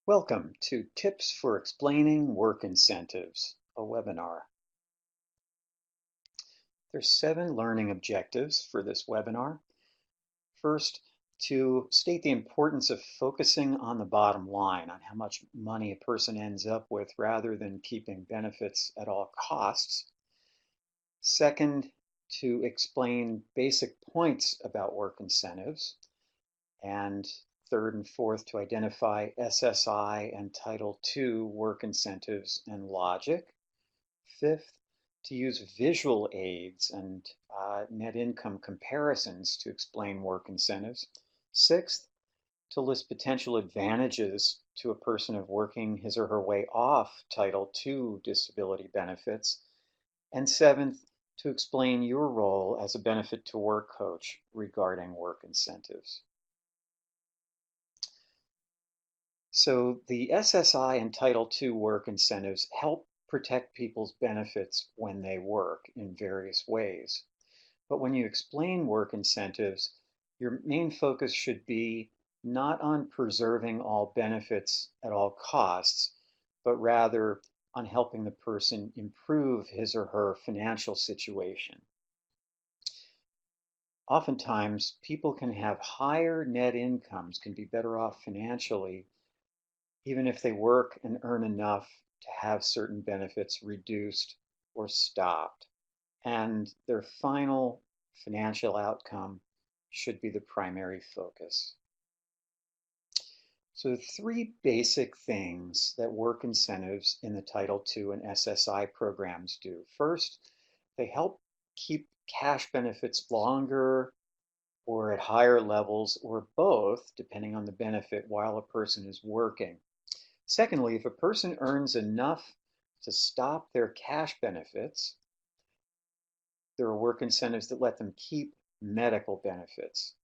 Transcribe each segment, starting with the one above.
Welcome to Tips for Explaining Work Incentives, a webinar. There's 7 learning objectives for this webinar. First, to state the importance of focusing on the bottom line, on how much money a person ends up with rather than keeping benefits at all costs. Second, to explain basic points about work incentives. And third and fourth, to identify SSI and Title II work incentives and logic. Fifth, to use visual aids and net income comparisons to explain work incentives. Sixth, to list potential advantages to a person of working his or her way off Title II disability benefits. And seventh, to explain your role as a benefit to work coach regarding work incentives. So the SSI and Title II work incentives help protect people's benefits when they work in various ways. But when you explain work incentives, your main focus should be not on preserving all benefits at all costs, but rather on helping the person improve his or her financial situation. Oftentimes, people can have higher net incomes, can be better off financially even if they work and earn enough to have certain benefits reduced or stopped. And their final financial outcome should be the primary focus. So 3 basic things that work incentives in the Title II and SSI programs do. First, they help keep cash benefits longer or at higher levels or both, depending on the benefit, while a person is working. Secondly, if a person earns enough to stop their cash benefits, there are work incentives that let them keep medical benefits.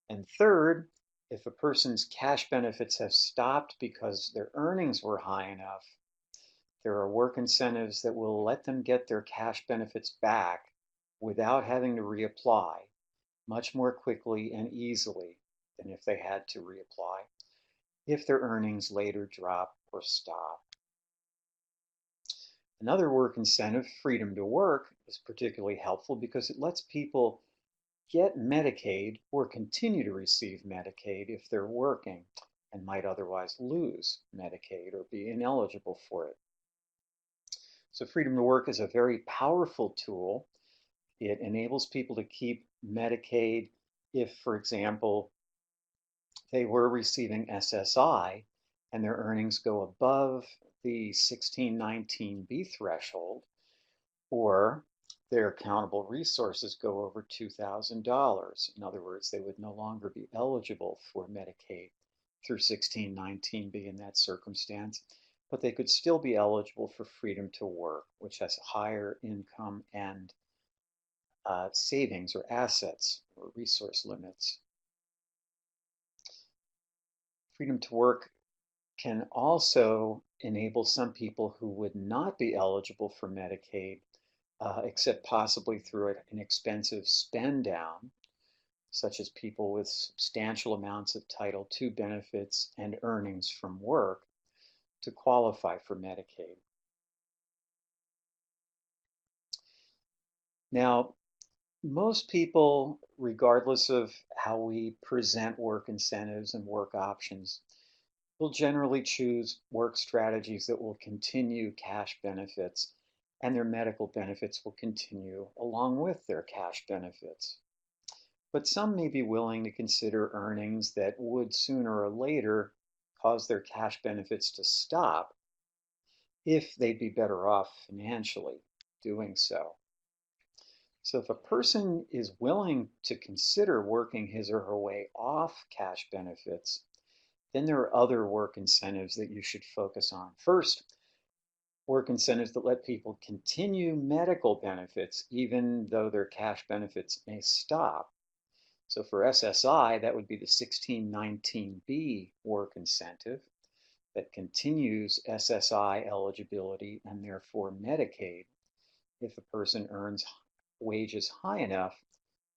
And third, if a person's cash benefits have stopped because their earnings were high enough, there are work incentives that will let them get their cash benefits back without having to reapply much more quickly and easily than if they had to reapply if their earnings later drop or stop. Another work incentive, freedom to work, is particularly helpful because it lets people get Medicaid or continue to receive Medicaid if they're working and might otherwise lose Medicaid or be ineligible for it. So freedom to work is a very powerful tool. It enables people to keep Medicaid if, for example, they were receiving SSI and their earnings go above the 1619B threshold, or their accountable resources go over $2,000. In other words, they would no longer be eligible for Medicaid through 1619B in that circumstance, but they could still be eligible for freedom to work, which has higher income and savings or assets or resource limits. Freedom to work can also enable some people who would not be eligible for Medicaid, except possibly through an expensive spend down, such as people with substantial amounts of Title II benefits and earnings from work, to qualify for Medicaid. Now, most people, regardless of how we present work incentives and work options, will generally choose work strategies that will continue cash benefits, and their medical benefits will continue along with their cash benefits. But some may be willing to consider earnings that would sooner or later cause their cash benefits to stop if they'd be better off financially doing so. So if a person is willing to consider working his or her way off cash benefits, then there are other work incentives that you should focus on. First, work incentives that let people continue medical benefits even though their cash benefits may stop. So for SSI, that would be the 1619B work incentive that continues SSI eligibility and therefore Medicaid if a person earns wages high enough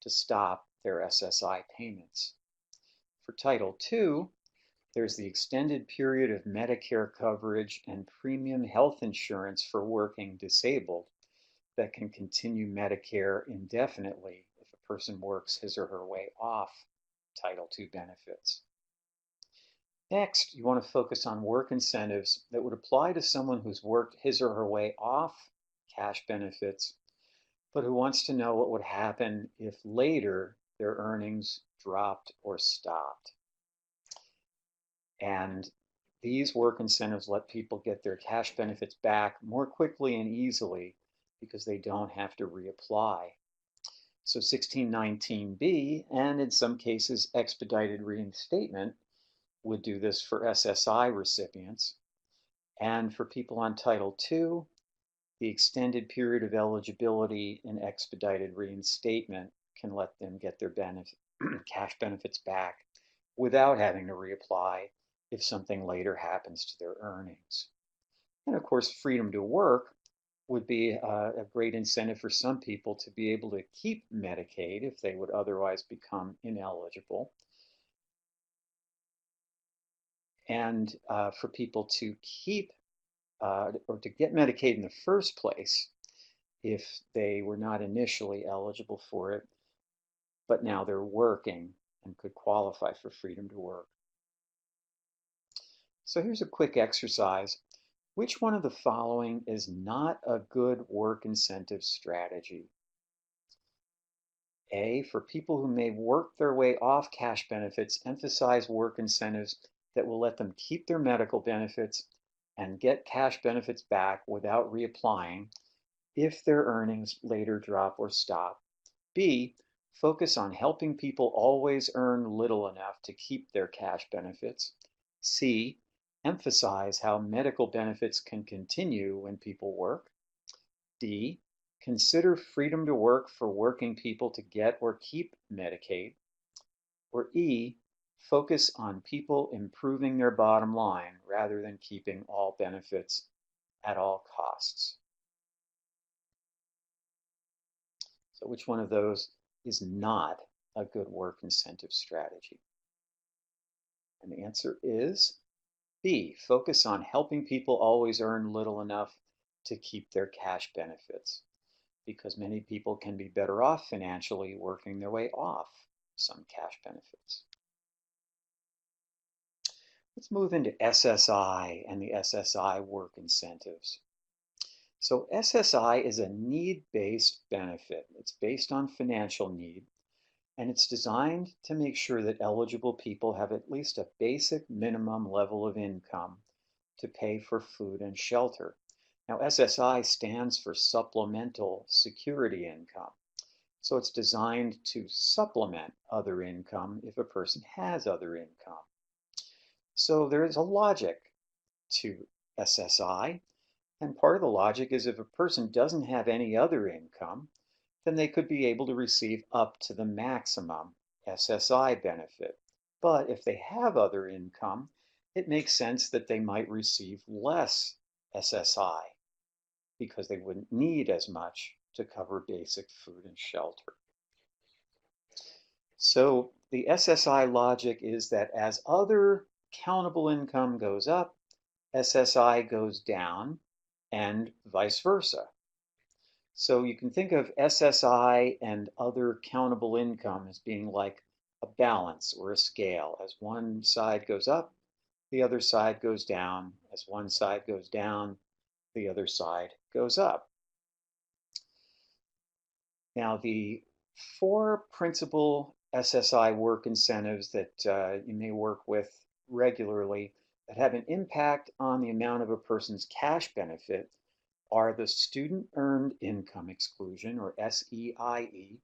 to stop their SSI payments. For Title II, There's the extended period of Medicare coverage and premium health insurance for working disabled that can continue Medicare indefinitely if a person works his or her way off Title II benefits. Next, you want to focus on work incentives that would apply to someone who's worked his or her way off cash benefits, but who wants to know what would happen if later their earnings dropped or stopped. And these work incentives let people get their cash benefits back more quickly and easily because they don't have to reapply. So 1619B, and in some cases expedited reinstatement, would do this for SSI recipients. And for people on Title II, the extended period of eligibility and expedited reinstatement can let them get their cash benefits back without having to reapply if something later happens to their earnings. And of course, freedom to work would be a great incentive for some people to be able to keep Medicaid if they would otherwise become ineligible. And for people to keep or to get Medicaid in the first place if they were not initially eligible for it, but now they're working and could qualify for freedom to work. So here's a quick exercise. Which one of the following is not a good work incentive strategy? A, for people who may work their way off cash benefits, emphasize work incentives that will let them keep their medical benefits and get cash benefits back without reapplying if their earnings later drop or stop. B, focus on helping people always earn little enough to keep their cash benefits. C, emphasize how medical benefits can continue when people work. D, consider freedom to work for working people to get or keep Medicaid. Or E, focus on people improving their bottom line rather than keeping all benefits at all costs. So which one of those is not a good work incentive strategy? And the answer is B, focus on helping people always earn little enough to keep their cash benefits, because many people can be better off financially working their way off some cash benefits. Let's move into SSI and the SSI work incentives. So SSI is a need-based benefit. It's based on financial need, and it's designed to make sure that eligible people have at least a basic minimum level of income to pay for food and shelter. Now, SSI stands for Supplemental Security Income. So it's designed to supplement other income if a person has other income. So there is a logic to SSI, and part of the logic is if a person doesn't have any other income, then they could be able to receive up to the maximum SSI benefit. But if they have other income, it makes sense that they might receive less SSI because they wouldn't need as much to cover basic food and shelter. So the SSI logic is that as other countable income goes up, SSI goes down, and vice versa. So you can think of SSI and other countable income as being like a balance or a scale. As one side goes up, the other side goes down. As one side goes down, the other side goes up. Now, the four principal SSI work incentives that you may work with regularly that have an impact on the amount of a person's cash benefit are the Student Earned Income Exclusion, or SEIE,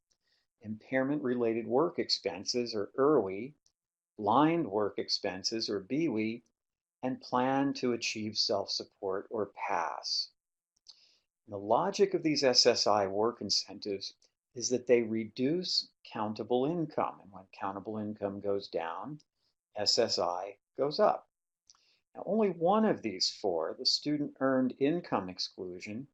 Impairment-Related Work Expenses, or IRWE, Blind Work Expenses, or BWE, and Plan to Achieve Self-Support, or PASS. The logic of these SSI work incentives is that they reduce countable income, and when countable income goes down, SSI goes up. Now, only one of these four, the Student Earned Income Exclusion,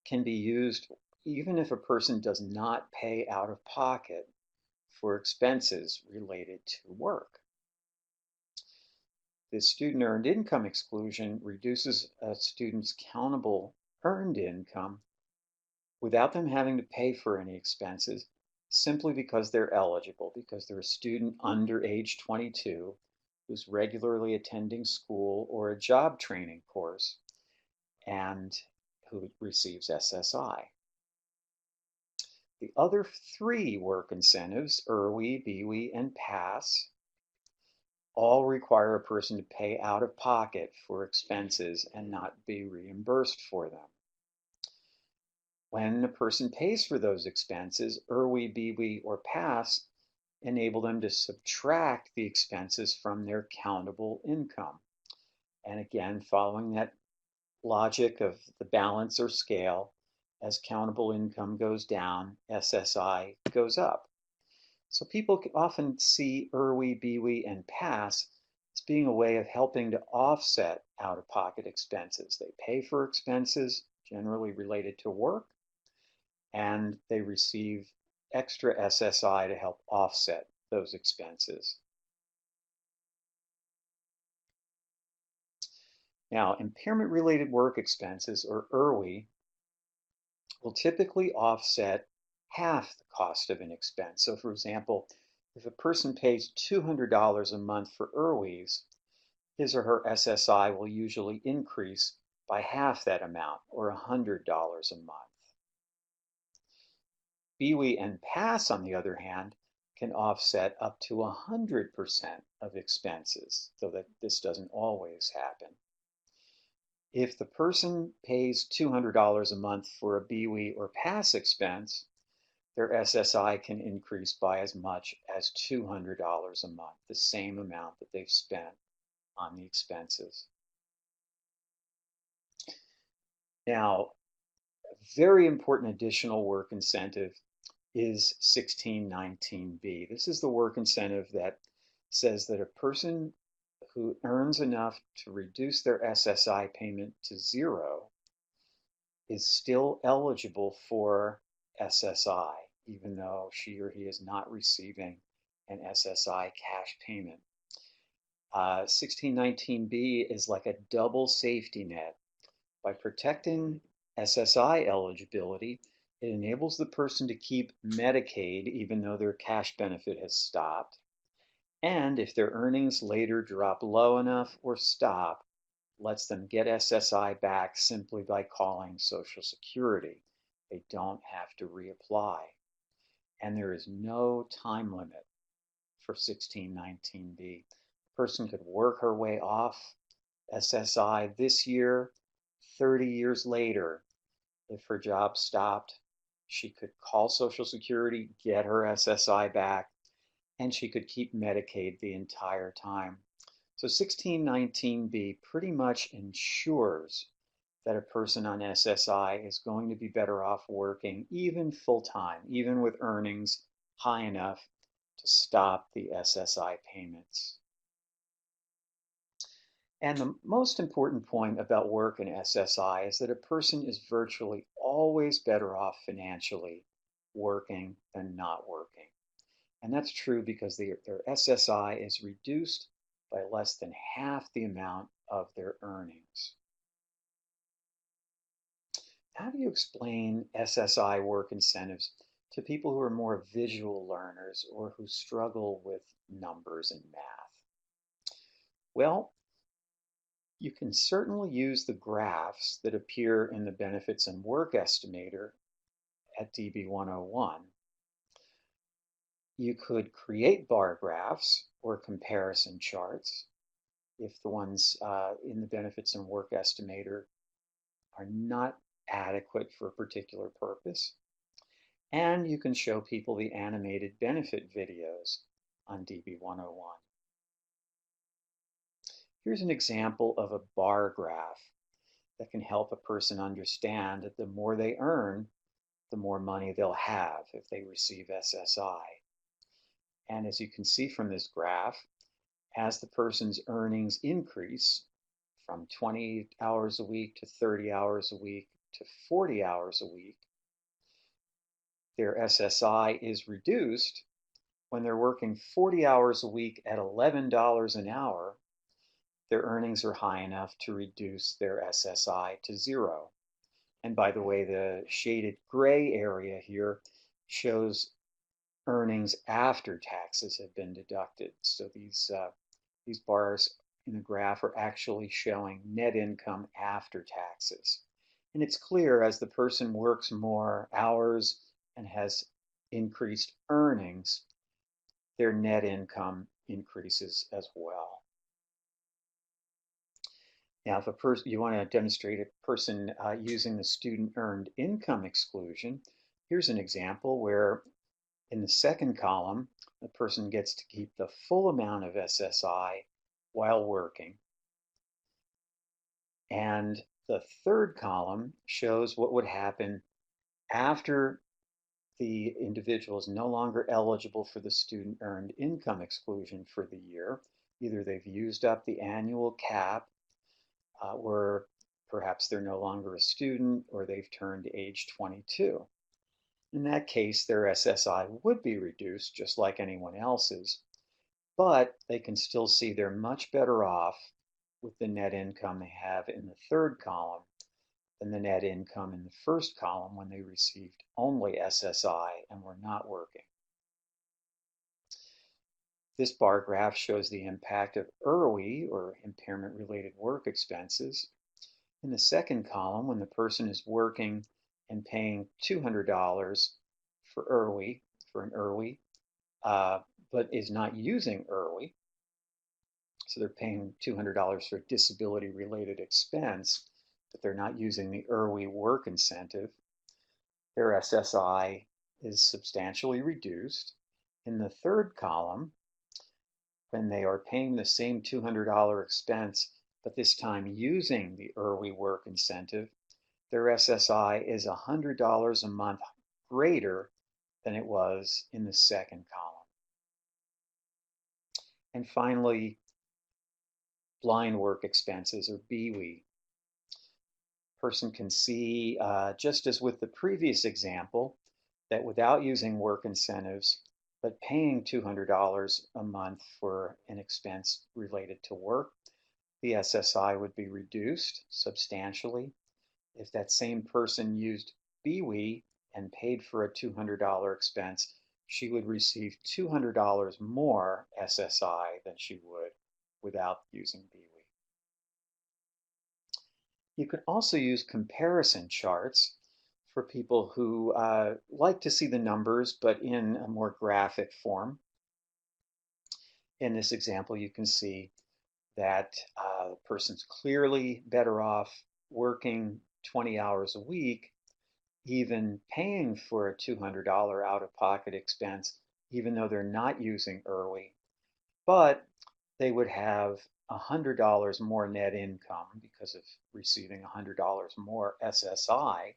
can be used even if a person does not pay out of pocket for expenses related to work. The student earned income exclusion reduces a student's countable earned income without them having to pay for any expenses simply because they're eligible, because they're a student under age 22 who's regularly attending school or a job training course and who receives SSI. The other three work incentives, IRWI, BWI, and PASS, all require a person to pay out of pocket for expenses and not be reimbursed for them. When a person pays for those expenses, IRWI, BWI, or PASS enable them to subtract the expenses from their countable income. And again, following that logic of the balance or scale, as countable income goes down, SSI goes up. So people often see IRWI, BWI, and PASS as being a way of helping to offset out-of-pocket expenses. They pay for expenses generally related to work, and they receive extra SSI to help offset those expenses. Now, impairment-related work expenses, or IRWI, will typically offset half the cost of an expense. So for example, if a person pays $200 a month for IRWIs, his or her SSI will usually increase by half that amount, or $100 a month. BWI and PASS, on the other hand, can offset up to 100% of expenses, though that this doesn't always happen. If the person pays $200 a month for a BWI or PASS expense, their SSI can increase by as much as $200 a month, the same amount that they've spent on the expenses. Now, a very important additional work incentive is 1619B. This is the work incentive that says that a person who earns enough to reduce their SSI payment to zero is still eligible for SSI, even though she or he is not receiving an SSI cash payment. 1619B is like a double safety net. By protecting SSI eligibility, it enables the person to keep Medicaid even though their cash benefit has stopped. And if their earnings later drop low enough or stop, lets them get SSI back simply by calling Social Security. They don't have to reapply. And there is no time limit for 1619B. A person could work her way off SSI this year, 30 years later. If her job stopped, she could call Social Security, get her SSI back, and she could keep Medicaid the entire time. So 1619B pretty much ensures that a person on SSI is going to be better off working even full-time, even with earnings high enough to stop the SSI payments. And the most important point about work and SSI is that a person is virtually always better off financially working than not working. And that's true because their SSI is reduced by less than half the amount of their earnings. How do you explain SSI work incentives to people who are more visual learners or who struggle with numbers and math? Well, you can certainly use the graphs that appear in the Benefits and Work Estimator at DB 101. You could create bar graphs or comparison charts if the ones in the Benefits and Work Estimator are not adequate for a particular purpose. And you can show people the animated benefit videos on DB 101. Here's an example of a bar graph that can help a person understand that the more they earn, the more money they'll have if they receive SSI. And as you can see from this graph, as the person's earnings increase from 20 hours a week to 30 hours a week to 40 hours a week, their SSI is reduced when they're working 40 hours a week at $11 an hour. their earnings are high enough to reduce their SSI to zero. And by the way, the shaded gray area here shows earnings after taxes have been deducted. So these bars in the graph are actually showing net income after taxes. And it's clear as the person works more hours and has increased earnings, their net income increases as well. Now, if you want to demonstrate a person using the student earned income exclusion, here's an example where in the second column, the person gets to keep the full amount of SSI while working. And the third column shows what would happen after the individual is no longer eligible for the student earned income exclusion for the year. Either they've used up the annual cap, or perhaps they're no longer a student, or they've turned age 22. In that case, their SSI would be reduced just like anyone else's, but they can still see they're much better off with the net income they have in the third column than the net income in the first column when they received only SSI and were not working. This bar graph shows the impact of IRWE, or impairment-related work expenses. In the second column, when the person is working and paying $200 for IRWE, for an IRWE, but is not using IRWE, so they're paying $200 for a disability-related expense, but they're not using the IRWE work incentive, their SSI is substantially reduced. In the third column, when they are paying the same $200 expense, but this time using the IRWE work incentive, their SSI is $100 a month greater than it was in the second column. And finally, blind work expenses, or BWE. Person can see, just as with the previous example, that without using work incentives, but paying $200 a month for an expense related to work, the SSI would be reduced substantially. If that same person used BWE and paid for a $200 expense, she would receive $200 more SSI than she would without using BWE. You can also use comparison charts for people who like to see the numbers, but in a more graphic form. In this example, you can see that the person's clearly better off working 20 hours a week, even paying for a $200 out-of-pocket expense, even though they're not using IRWE. But they would have $100 more net income because of receiving $100 more SSI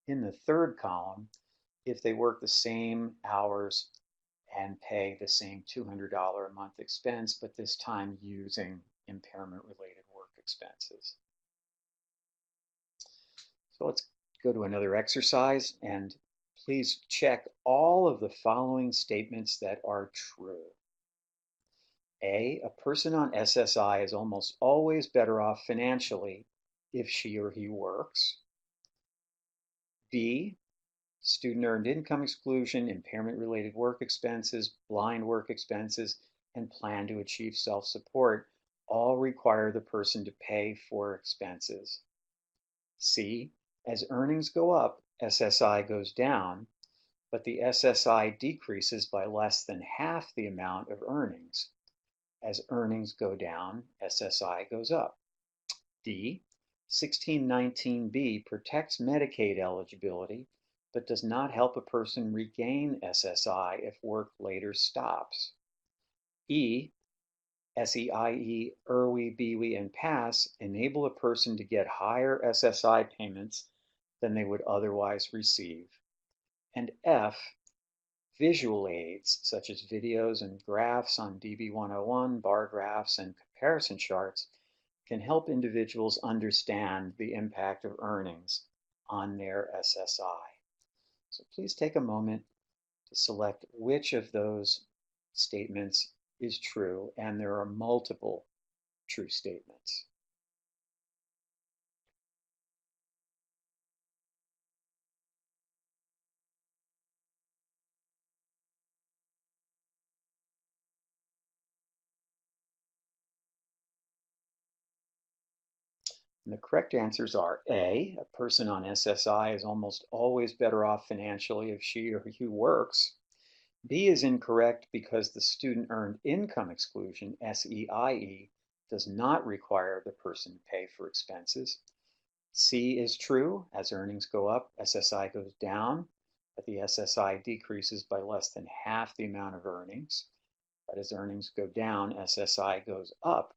in the third column if they work the same hours and pay the same $200 a month expense, but this time using impairment-related work expenses. So let's go to another exercise, and please check all of the following statements that are true. A person on SSI is almost always better off financially if she or he works. B, student earned income exclusion, impairment-related work expenses, blind work expenses, and plan to achieve self-support all require the person to pay for expenses. C, as earnings go up, SSI goes down, but the SSI decreases by less than half the amount of earnings. As earnings go down, SSI goes up. D, 1619B protects Medicaid eligibility, but does not help a person regain SSI if work later stops. E, SEIE, IRWE, BWE, and PASS enable a person to get higher SSI payments than they would otherwise receive. And F, visual aids such as videos and graphs on DB 101, bar graphs, and comparison charts can help individuals understand the impact of earnings on their SSI. So please take a moment to select which of those statements is true, and there are multiple true statements. And the correct answers are A, a person on SSI is almost always better off financially if she or he works. B is incorrect because the student earned income exclusion, SEIE, does not require the person to pay for expenses. C is true. As earnings go up, SSI goes down, but the SSI decreases by less than half the amount of earnings. But as earnings go down, SSI goes up.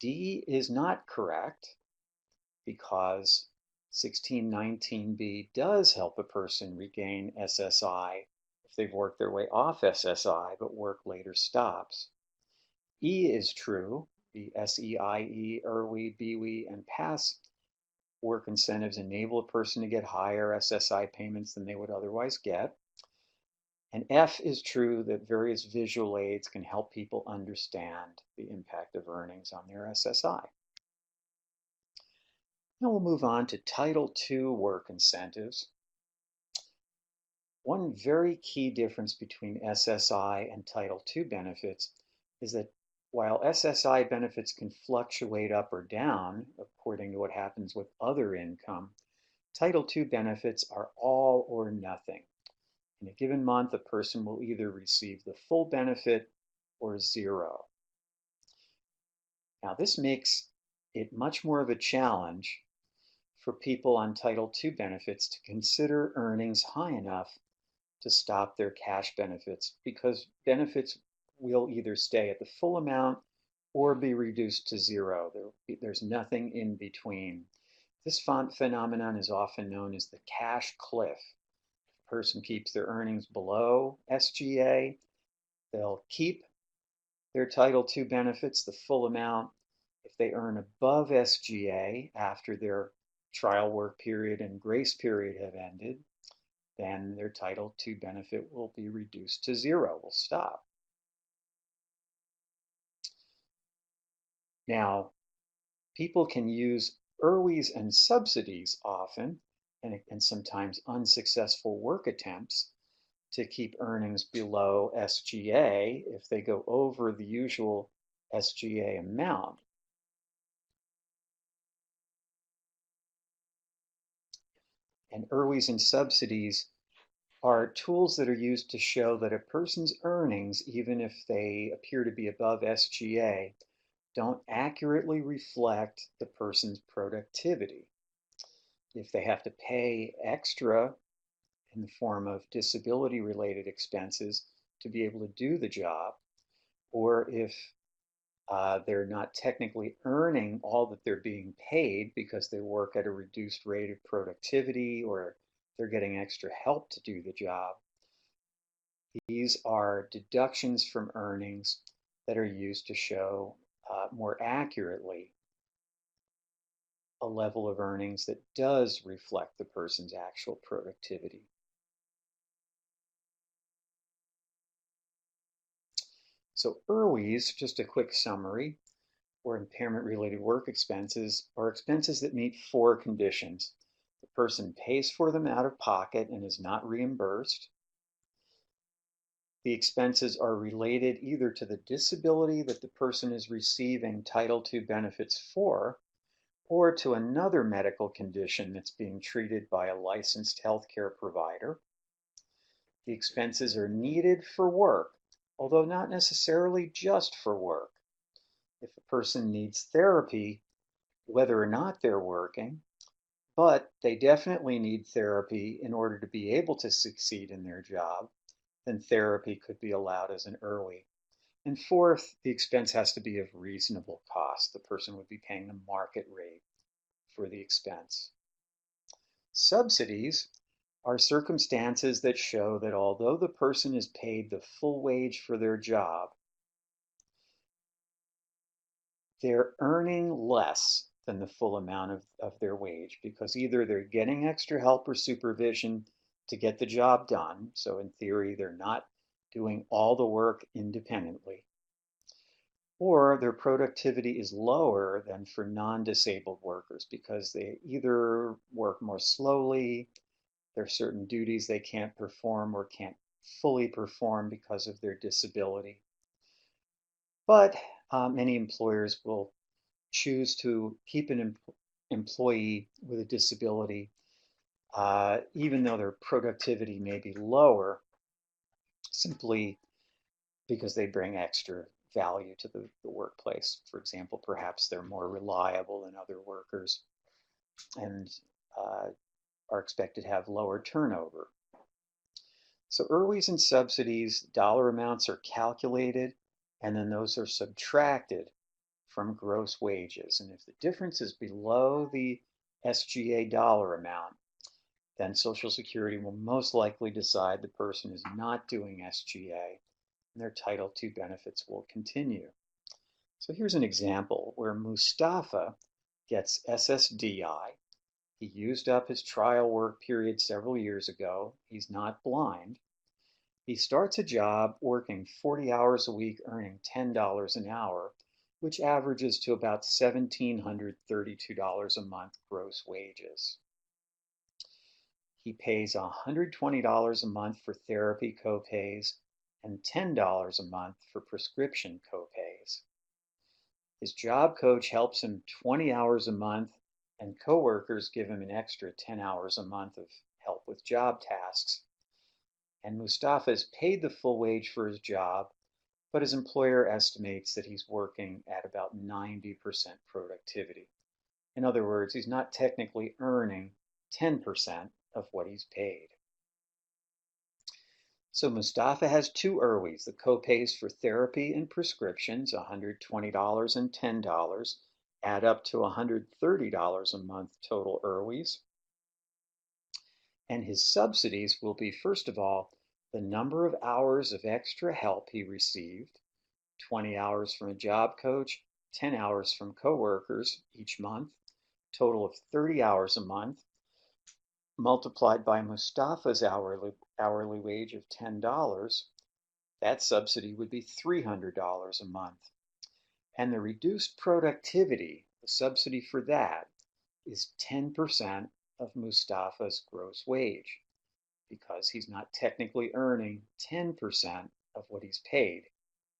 D is not correct because 1619B does help a person regain SSI if they've worked their way off SSI, but work later stops. E is true. The SEIE, IRWE, BWE, and PASS work incentives enable a person to get higher SSI payments than they would otherwise get. And F is true that various visual aids can help people understand the impact of earnings on their SSI. Now we'll move on to Title II work incentives. One very key difference between SSI and Title II benefits is that while SSI benefits can fluctuate up or down according to what happens with other income, Title II benefits are all or nothing. In a given month, a person will either receive the full benefit or zero. Now, this makes it much more of a challenge for people on Title II benefits to consider earnings high enough to stop their cash benefits, because benefits will either stay at the full amount or be reduced to zero. There's nothing in between. This phenomenon is often known as the cash cliff. If a person keeps their earnings below SGA, they'll keep their Title II benefits, the full amount. If they earn above SGA after their trial work period and grace period have ended, then their Title II benefit will be reduced to zero, will stop. Now, people can use IRWEs and subsidies often, and sometimes unsuccessful work attempts, to keep earnings below SGA if they go over the usual SGA amount. And IRWEs and subsidies are tools that are used to show that a person's earnings, even if they appear to be above SGA, don't accurately reflect the person's productivity. If they have to pay extra in the form of disability-related expenses to be able to do the job, or if they're not technically earning all that they're being paid because they work at a reduced rate of productivity, or they're getting extra help to do the job. These are deductions from earnings that are used to show more accurately a level of earnings that does reflect the person's actual productivity. So IRWEs, just a quick summary, or impairment-related work expenses, are expenses that meet 4 conditions. The person pays for them out of pocket and is not reimbursed. The expenses are related either to the disability that the person is receiving Title II benefits for, or to another medical condition that's being treated by a licensed healthcare provider. The expenses are needed for work, although not necessarily just for work. If a person needs therapy, whether or not they're working, but they definitely need therapy in order to be able to succeed in their job, then therapy could be allowed as an IRWE. And fourth, the expense has to be of reasonable cost. The person would be paying the market rate for the expense. Subsidies are circumstances that show that although the person is paid the full wage for their job, they're earning less than the full amount of their wage, because either they're getting extra help or supervision to get the job done. So in theory, they're not doing all the work independently. or their productivity is lower than for non-disabled workers because they either work more slowly, there are certain duties they can't perform or can't fully perform because of their disability. But many employers will choose to keep an employee with a disability, even though their productivity may be lower, simply because they bring extra value to the workplace. For example, perhaps they're more reliable than other workers and are expected to have lower turnover. So ERWIs and subsidies, dollar amounts are calculated, and then those are subtracted from gross wages. And if the difference is below the SGA dollar amount, then Social Security will most likely decide the person is not doing SGA and their Title II benefits will continue. So here's an example where Mustafa gets SSDI. He used up his trial work period several years ago. He's not blind. He starts a job working 40 hours a week, earning $10 an hour, which averages to about $1,732 a month gross wages. He pays $120 a month for therapy copays and $10 a month for prescription copays. His job coach helps him 20 hours a month, and coworkers give him an extra 10 hours a month of help with job tasks. And Mustafa is paid the full wage for his job, but his employer estimates that he's working at about 90% productivity. In other words, he's not technically earning 10% of what he's paid. So Mustafa has two ERWIs, the copays for therapy and prescriptions, $120 and $10, add up to $130 a month total ERWIs. And his subsidies will be, first of all, the number of hours of extra help he received, 20 hours from a job coach, 10 hours from coworkers each month, total of 30 hours a month, multiplied by Mustafa's hourly wage of $10, that subsidy would be $300 a month. And the reduced productivity, the subsidy for that, is 10% of Mustafa's gross wage, because he's not technically earning 10% of what he's paid,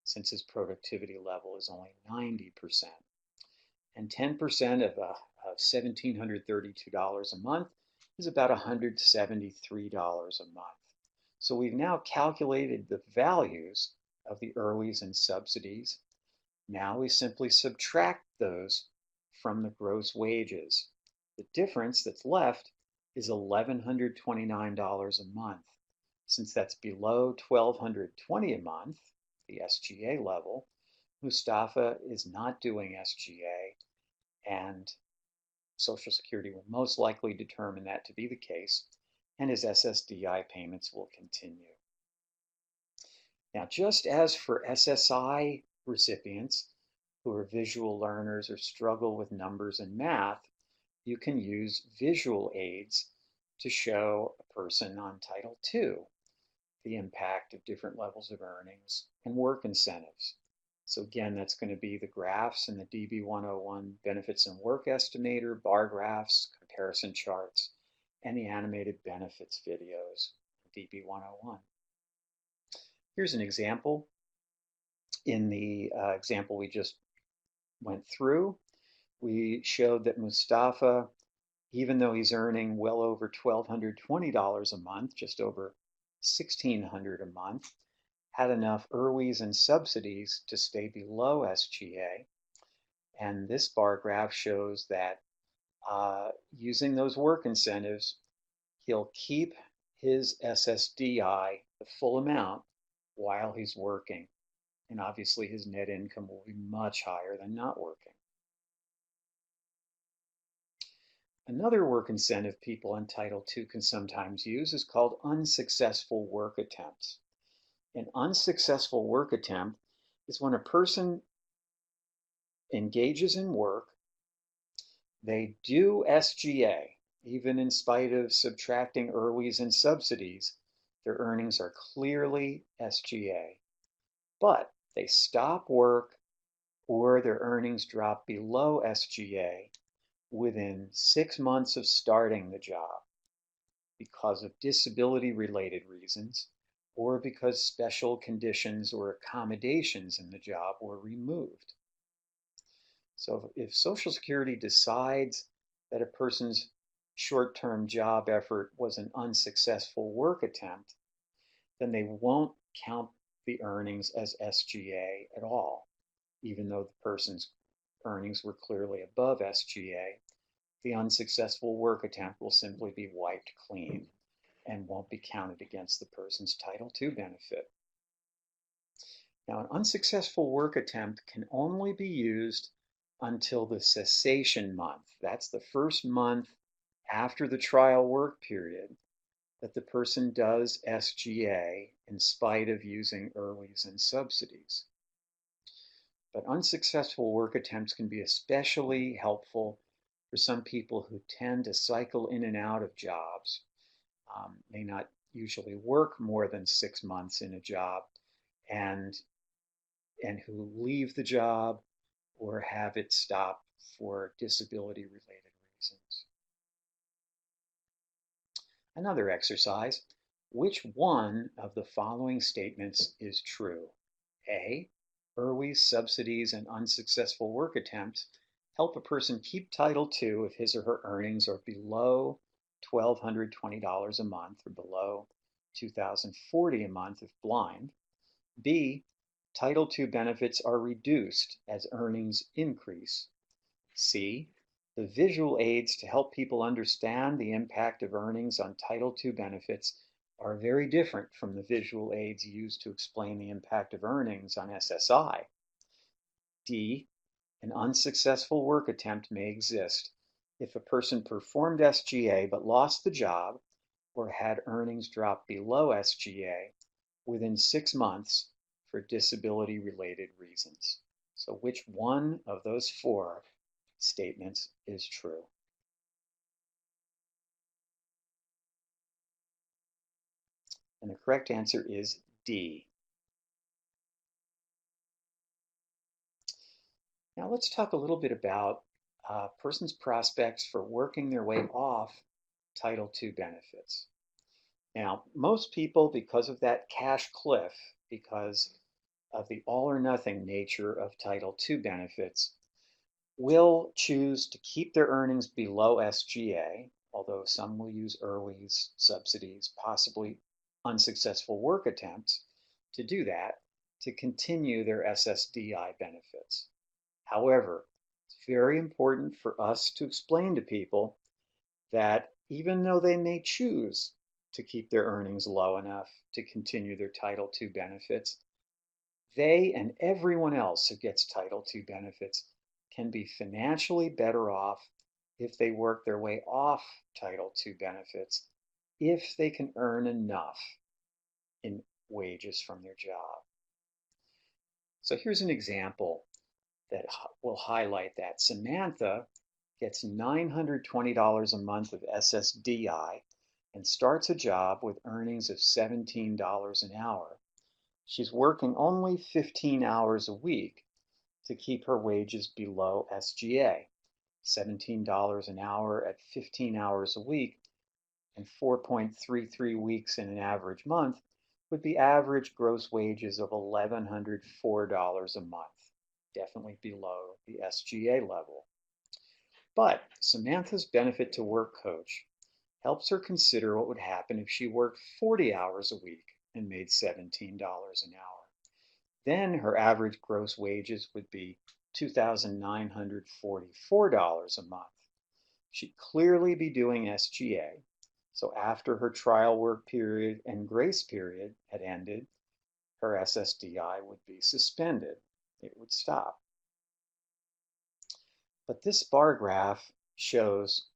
since his productivity level is only 90%. And 10% of $1,732 a month is about $173 a month. So we've now calculated the values of the ERWIs and subsidies. Now we simply subtract those from the gross wages. The difference that's left is $1,129 a month. Since that's below $1,220 a month, the SGA level, Mustafa is not doing SGA, and Social Security will most likely determine that to be the case, and his SSDI payments will continue. Now, just as for SSI recipients who are visual learners or struggle with numbers and math, you can use visual aids to show a person on Title II the impact of different levels of earnings and work incentives. So again, that's going to be the graphs in the DB101 benefits and work estimator, bar graphs, comparison charts, and the animated benefits videos, DB101. Here's an example. In the example we just went through, we showed that Mustafa, even though he's earning well over $1,220 a month, just over $1,600 a month, had enough ERWIs and subsidies to stay below SGA. And this bar graph shows that using those work incentives, he'll keep his SSDI, the full amount, while he's working. And obviously his net income will be much higher than not working. Another work incentive people on Title II can sometimes use is called unsuccessful work attempts. An unsuccessful work attempt is when a person engages in work, they do SGA, even in spite of subtracting ERWIs and subsidies, their earnings are clearly SGA. But they stop work or their earnings drop below SGA within 6 months of starting the job because of disability-related reasons or because special conditions or accommodations in the job were removed. So if Social Security decides that a person's short-term job effort was an unsuccessful work attempt, then they won't count the earnings as SGA at all, even though the person's earnings were clearly above SGA. The unsuccessful work attempt will simply be wiped clean and won't be counted against the person's Title II benefit. Now, an unsuccessful work attempt can only be used until the cessation month. That's the first month after the trial work period that the person does SGA in spite of using ERWIs and subsidies. But unsuccessful work attempts can be especially helpful for some people who tend to cycle in and out of jobs, may not usually work more than 6 months in a job, and who leave the job or have it stopped for disability-related reasons. Another exercise: which one of the following statements is true? A, ERWIs, subsidies, and unsuccessful work attempts help a person keep Title II if his or her earnings are below $1,220 a month or below $2,040 a month if blind. B, Title II benefits are reduced as earnings increase. C, the visual aids to help people understand the impact of earnings on Title II benefits are very different from the visual aids used to explain the impact of earnings on SSI. D, an unsuccessful work attempt may exist if a person performed SGA but lost the job or had earnings drop below SGA within 6 months for disability-related reasons. So which one of those 4 statements is true? And the correct answer is D. Now let's talk a little bit about a person's prospects for working their way off Title II benefits. Now, most people, because of that cash cliff, because of the all or nothing nature of Title II benefits, will choose to keep their earnings below SGA, although some will use ERWIs, subsidies, possibly unsuccessful work attempts to do that, to continue their SSDI benefits. However, it's very important for us to explain to people that even though they may choose to keep their earnings low enough to continue their Title II benefits, they and everyone else who gets Title II benefits can be financially better off if they work their way off Title II benefits, if they can earn enough in wages from their job. So here's an example that will highlight that. Samantha gets $920 a month of SSDI and starts a job with earnings of $17 an hour. She's working only 15 hours a week to keep her wages below SGA. $17 an hour at 15 hours a week and 4.33 weeks in an average month would be average gross wages of $1,104 a month, definitely below the SGA level. But Samantha's benefit to work coach helps her consider what would happen if she worked 40 hours a week and made $17 an hour. Then her average gross wages would be $2,944 a month. She'd clearly be doing SGA, so after her trial work period and grace period had ended, her SSDI would be suspended. It would stop. But this bar graph shows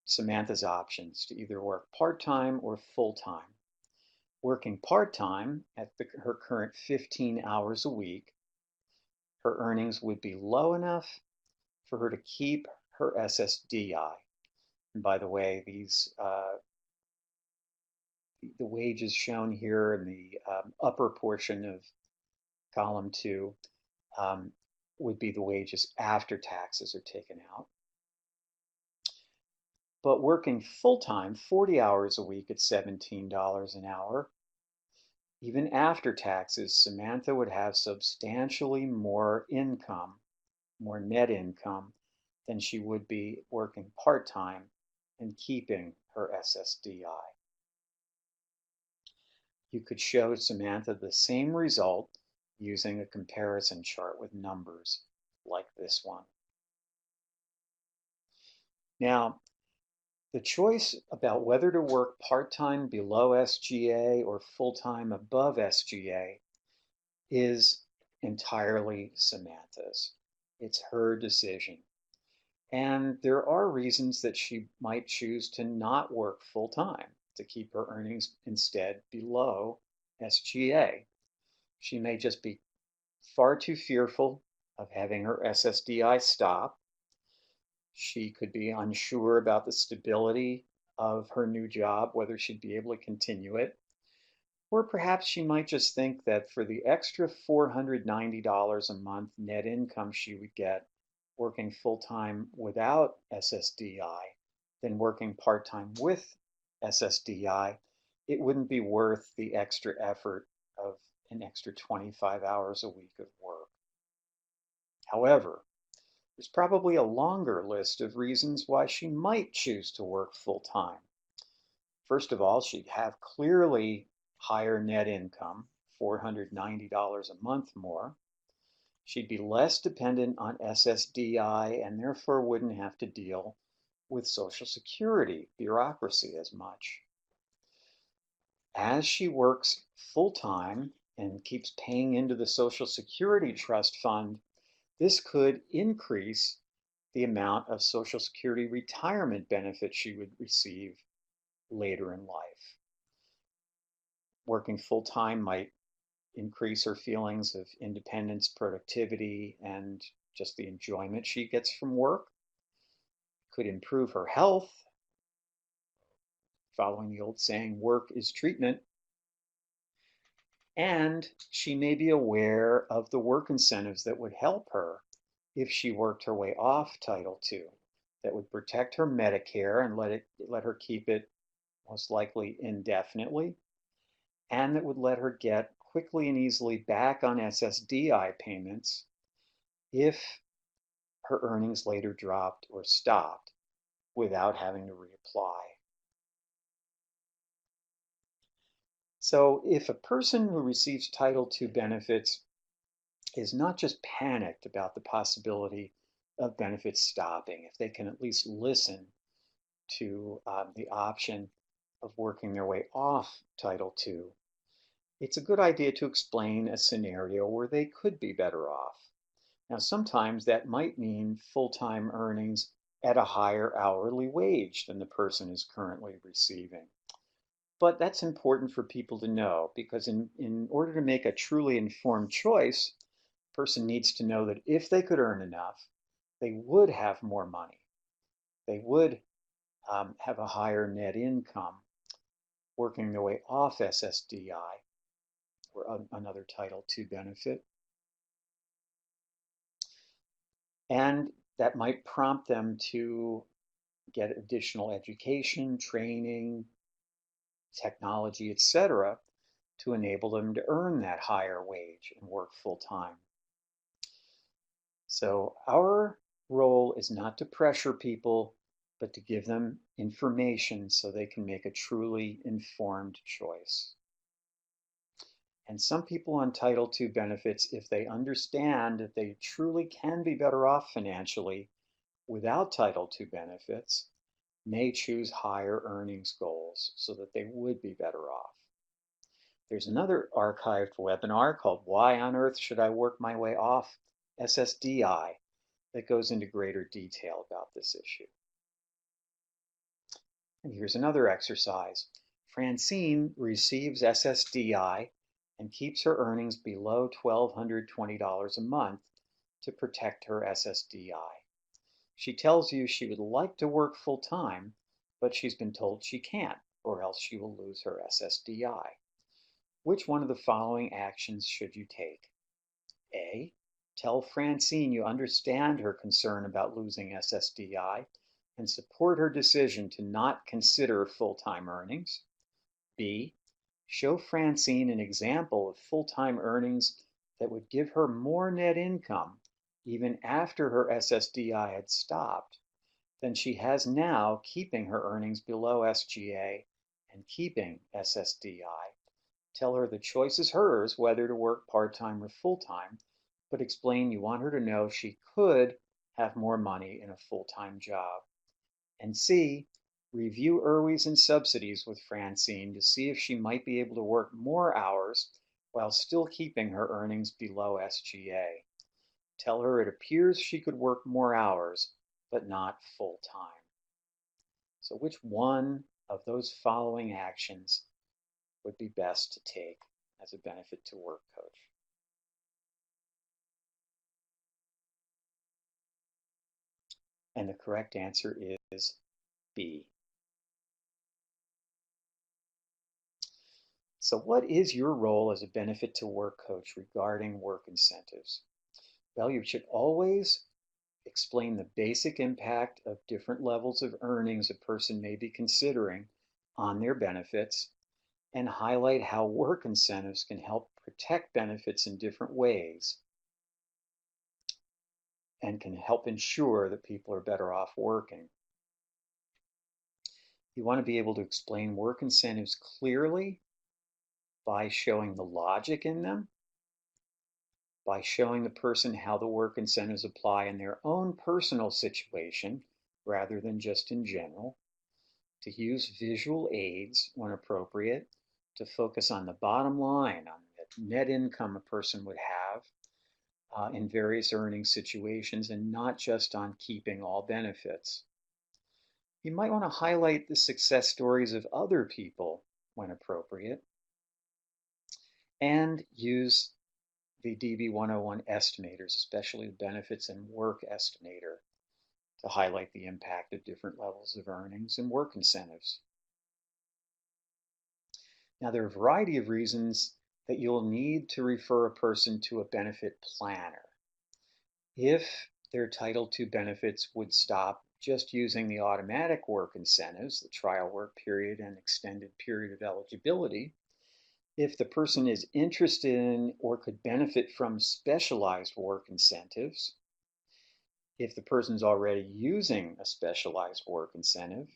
Samantha's options to either work part-time or full-time. Working part-time at her current 15 hours a week, her earnings would be low enough for her to keep her SSDI. And by the way, the wages shown here in the upper portion of column 2 um, would be the wages after taxes are taken out. But working full-time, 40 hours a week at $17 an hour, even after taxes, Samantha would have substantially more income, more net income, than she would be working part-time and keeping her SSDI. You could show Samantha the same result using a comparison chart with numbers like this one. Now, the choice about whether to work part-time below SGA or full-time above SGA is entirely Samantha's. It's her decision. And there are reasons that she might choose to not work full-time, to keep her earnings instead below SGA. She may just be far too fearful of having her SSDI stop. She could be unsure about the stability of her new job, whether she'd be able to continue it. Or perhaps she might just think that for the extra $490 a month net income she would get working full-time without SSDI than working part-time with SSDI, it wouldn't be worth the extra effort of an extra 25 hours a week of work. However, there's probably a longer list of reasons why she might choose to work full-time. First of all, she'd have clearly higher net income, $490 a month more. She'd be less dependent on SSDI and therefore wouldn't have to deal with Social Security bureaucracy as much. As she works full-time and keeps paying into the Social Security Trust Fund, this could increase the amount of Social Security retirement benefit she would receive later in life. Working full-time might increase her feelings of independence, productivity, and just the enjoyment she gets from work. Could improve her health, following the old saying, work is treatment. And she may be aware of the work incentives that would help her if she worked her way off Title II, that would protect her Medicare and let her keep it most likely indefinitely, and that would let her get quickly and easily back on SSDI payments if her earnings later dropped or stopped without having to reapply. So if a person who receives Title II benefits is not just panicked about the possibility of benefits stopping, if they can at least listen to the option of working their way off Title II, it's a good idea to explain a scenario where they could be better off. Now, sometimes that might mean full-time earnings at a higher hourly wage than the person is currently receiving. But that's important for people to know because in order to make a truly informed choice, a person needs to know that if they could earn enough, they would have more money. They would have a higher net income working their way off SSDI or another Title II benefit. And that might prompt them to get additional education, training, technology, etc., to enable them to earn that higher wage and work full time. So our role is not to pressure people, but to give them information so they can make a truly informed choice. And some people on Title II benefits, if they understand that they truly can be better off financially without Title II benefits, may choose higher earnings goals so that they would be better off. There's another archived webinar called Why on Earth Should I Work My Way Off SSDI that goes into greater detail about this issue. And here's another exercise. Francine receives SSDI and keeps her earnings below $1,220 a month to protect her SSDI. She tells you she would like to work full time, but she's been told she can't, or else she will lose her SSDI. Which one of the following actions should you take? A, Tell Francine you understand her concern about losing SSDI and support her decision to not consider full-time earnings. B. Show Francine an example of full-time earnings that would give her more net income even after her SSDI had stopped than she has now, keeping her earnings below SGA and keeping SSDI. Tell her the choice is hers whether to work part-time or full-time, but explain you want her to know she could have more money in a full-time job. And C, review IRWIs and subsidies with Francine to see if she might be able to work more hours while still keeping her earnings below SGA. Tell her it appears she could work more hours, but not full-time. So which one of those following actions would be best to take as a benefit to work coach? And the correct answer is B. So what is your role as a benefit to work coach regarding work incentives? Well, you should always explain the basic impact of different levels of earnings a person may be considering on their benefits, and highlight how work incentives can help protect benefits in different ways and can help ensure that people are better off working. You want to be able to explain work incentives clearly by showing the logic in them, by showing the person how the work incentives apply in their own personal situation rather than just in general, to use visual aids when appropriate, to focus on the bottom line, on the net income a person would have in various earning situations, and not just on keeping all benefits. You might want to highlight the success stories of other people when appropriate, and use the DB 101 estimators, especially the benefits and work estimator, to highlight the impact of different levels of earnings and work incentives. Now, there are a variety of reasons that you'll need to refer a person to a benefit planner. If their Title II benefits would stop just using the automatic work incentives, the trial work period and extended period of eligibility, if the person is interested in or could benefit from specialized work incentives, if the person's already using a specialized work incentive,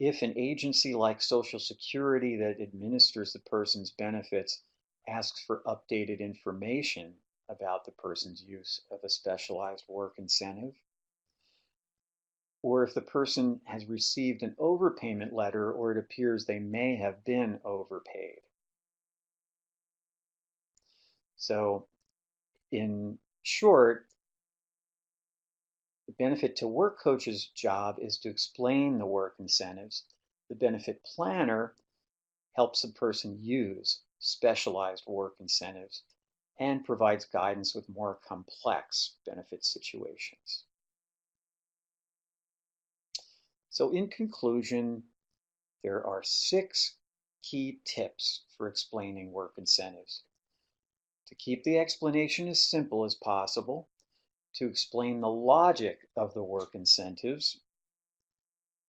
if an agency like Social Security that administers the person's benefits asks for updated information about the person's use of a specialized work incentive, or if the person has received an overpayment letter or it appears they may have been overpaid. So, in short, the benefit to work coach's job is to explain the work incentives. The benefit planner helps a person use specialized work incentives and provides guidance with more complex benefit situations. So in conclusion, there are 6 key tips for explaining work incentives. To keep the explanation as simple as possible, to explain the logic of the work incentives,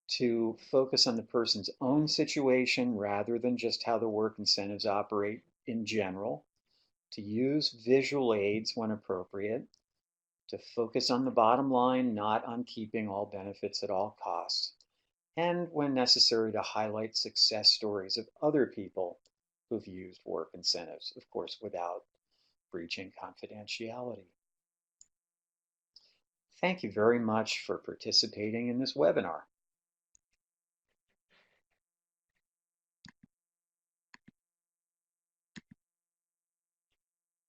to focus on the person's own situation rather than just how the work incentives operate in general, to use visual aids when appropriate, to focus on the bottom line, not on keeping all benefits at all costs, and when necessary to highlight success stories of other people who've used work incentives, of course, without breaching confidentiality. Thank you very much for participating in this webinar.